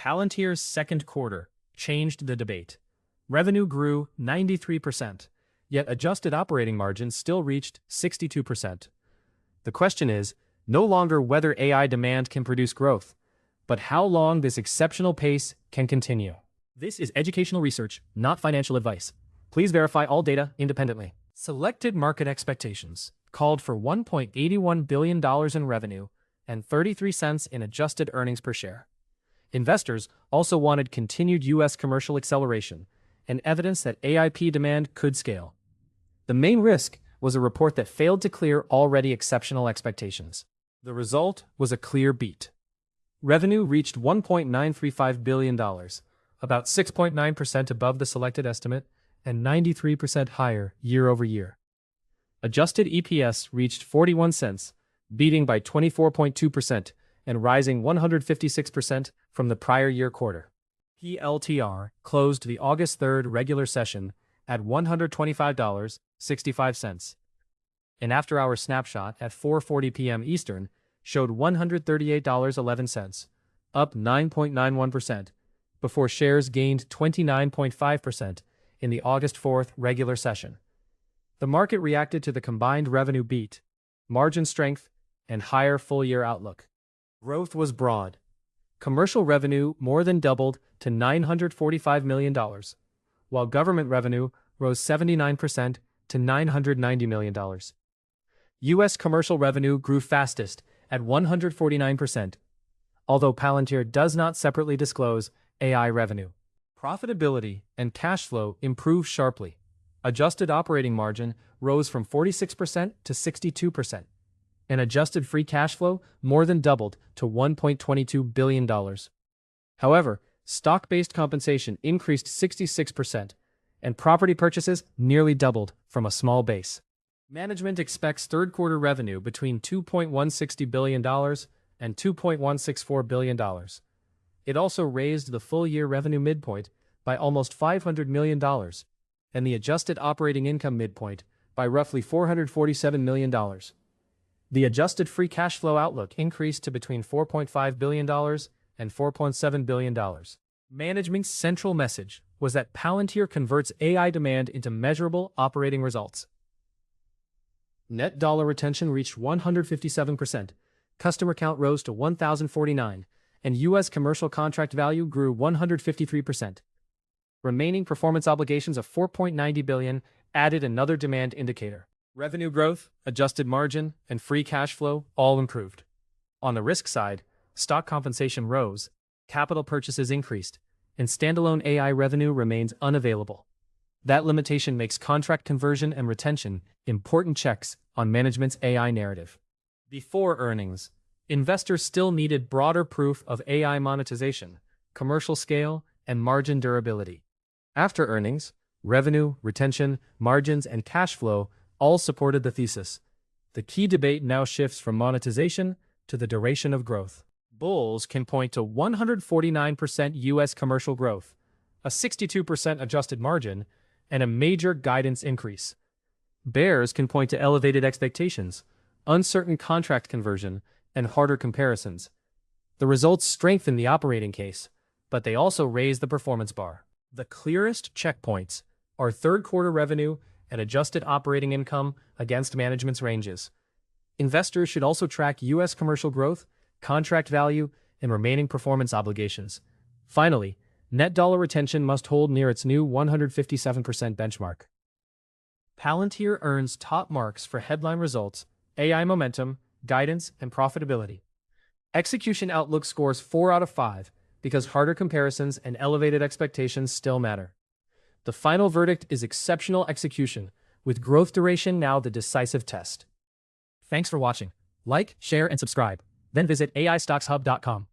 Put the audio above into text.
Palantir's second quarter changed the debate. Revenue grew 93%, yet adjusted operating margin still reached 62%. The question is no longer whether AI demand can produce growth, but how long this exceptional pace can continue. This is educational research, not financial advice. Please verify all data independently. Selected market expectations called for $1.81 billion in revenue and 33 cents in adjusted earnings per share. Investors also wanted continued U.S. commercial acceleration and evidence that AIP demand could scale. The main risk was a report that failed to clear already exceptional expectations. The result was a clear beat. Revenue reached $1.935 billion, about 6.9% above the selected estimate and 93% higher year over year. Adjusted EPS reached 41 cents, beating by 24.2% and rising 156% from the prior year quarter. PLTR closed the August 3rd regular session at $125.65. An after-hour snapshot at 4:40 p.m. Eastern showed $138.11, up 9.91%, before shares gained 29.5% in the August 4th regular session. The market reacted to the combined revenue beat, margin strength, and higher full-year outlook. Growth was broad. Commercial revenue more than doubled to $945 million, while government revenue rose 79% to $990 million. U.S. commercial revenue grew fastest at 149%, although Palantir does not separately disclose AI revenue. Profitability and cash flow improved sharply. Adjusted operating margin rose from 46% to 62%, and adjusted free cash flow more than doubled to $1.22 billion. However, stock-based compensation increased 66%, and property purchases nearly doubled from a small base. Management expects third-quarter revenue between $2.160 billion and $2.164 billion. It also raised the full-year revenue midpoint by almost $500 million, and the adjusted operating income midpoint by roughly $447 million. The adjusted free cash flow outlook increased to between $4.5 billion and $4.7 billion. Management's central message was that Palantir converts AI demand into measurable operating results. Net dollar retention reached 157%, customer count rose to 1,049, and U.S. commercial contract value grew 153%. Remaining performance obligations of $4.90 billion added another demand indicator. Revenue growth, adjusted margin, and free cash flow all improved. On the risk side, stock compensation rose, capital purchases increased, and standalone AI revenue remains unavailable. That limitation makes contract conversion and retention important checks on management's AI narrative. Before earnings, investors still needed broader proof of AI monetization, commercial scale, and margin durability. After earnings, revenue, retention, margins, and cash flow all supported the thesis. The key debate now shifts from monetization to the duration of growth. Bulls can point to 149% U.S. commercial growth, a 62% adjusted margin, and a major guidance increase. Bears can point to elevated expectations, uncertain contract conversion, and harder comparisons. The results strengthen the operating case, but they also raise the performance bar. The clearest checkpoints are third-quarter revenue and adjusted operating income against management's ranges. Investors should also track U.S. commercial growth, contract value, and remaining performance obligations. Finally, net dollar retention must hold near its new 157% benchmark. Palantir earns top marks for headline results, AI momentum, guidance, and profitability. Execution outlook scores 4 out of 5 because harder comparisons and elevated expectations still matter. The final verdict is exceptional execution, with growth duration now the decisive test. Thanks for watching. Like, share, and subscribe. Then visit AIStocksHub.com.